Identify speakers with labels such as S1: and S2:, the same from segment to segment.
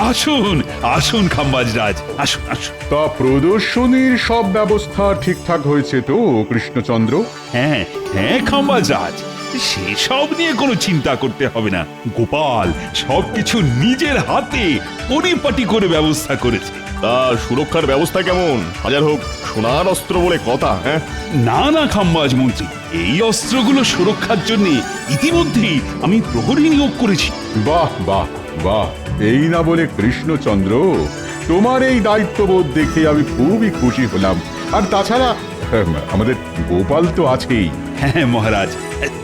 S1: আসুন আসুন খাম্বাজ রাজ, আসুন আসুন।
S2: তা প্রদর্শনীর সব ব্যবস্থা ঠিকঠাক হয়েছে তো কৃষ্ণচন্দ্র?
S1: হ্যাঁ হ্যাঁ খাম্বাজ রাজ, সেসব নিয়ে কোনো চিন্তা করতে হবে না। গোপাল সবকিছু নিজের হাতে পরিপাটি করে ব্যবস্থা করেছে।
S3: তা সুরক্ষার ব্যবস্থা কেমন? হাজার হোক সোনার অস্ত্র বলে কথা। হ্যাঁ,
S1: না না খাম্বাজ মন্ত্রী, এই অস্ত্রগুলো সুরক্ষার জন্য ইতিমধ্যেই আমি প্রহরী নিয়োগ করেছি।
S2: বাহ বাহ বাহ, এই না বলে কৃষ্ণচন্দ্র, তোমার এই দায়িত্ববোধ দেখে আমি খুবই খুশি হলাম। আর তাছাড়া আমাদের গোপাল তো আছেই।
S1: হ্যাঁ মহারাজ,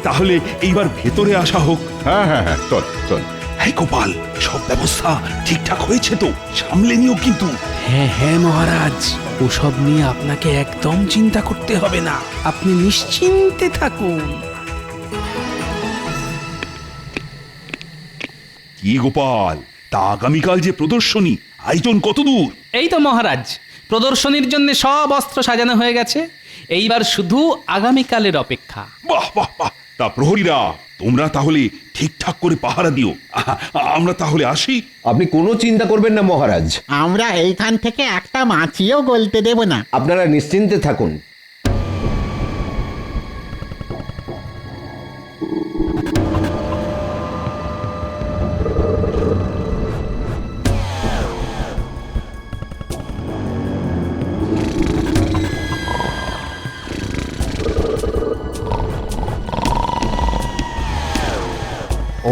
S1: তাহলে এইবার ভেতরে আসা হোক।
S2: হ্যাঁ হ্যাঁ হ্যাঁ, চল চল।
S1: হ্যাঁ গোপাল, সব ব্যবস্থা ঠিকঠাক হয়েছে তো? সামলে নিও কিন্তু।
S4: হ্যাঁ হ্যাঁ মহারাজ, ওসব নিয়ে আপনাকে একদম চিন্তা করতে হবে না, আপনি নিশ্চিন্তে থাকুন।
S1: কি গোপাল, তা আগামীকাল যে প্রদর্শনী, আয়োজন কত দূর?
S4: এই তো মহারাজ, প্রদর্শনীর জন্য সব অস্ত্র সাজানো হয়ে গেছে, এইবার শুধু আগামীকালের অপেক্ষা।
S1: বাহ বাহ বাহ, তা প্রহরীরা তোমরা তাহলে ঠিকঠাক করে পাহারা দিও। আমরা তাহলে আসি।
S5: আপনি কোনো চিন্তা করবেন না মহারাজ,
S6: আমরা এইখান থেকে একটা মাছিও গলতে দেব না।
S5: আপনারা নিশ্চিন্তে থাকুন।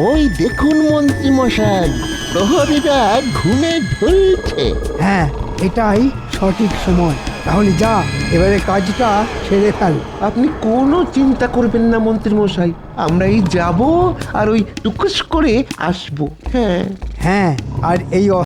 S6: ওই দেখুন মন্ত্রী মশাই, প্রহরীরা ঘুমে ঢুলছে।
S7: হ্যাঁ, এটাই সঠিক সময়। তাহলে যা, এবারে কাজটা সেরে ফেল।
S8: আপনি কোনো চিন্তা করবেন না মন্ত্রী মশাই, আমরা এই যাব আর ওই টুকুস করে আসবো। হ্যাঁ,
S7: হ্যাঁ, আর এই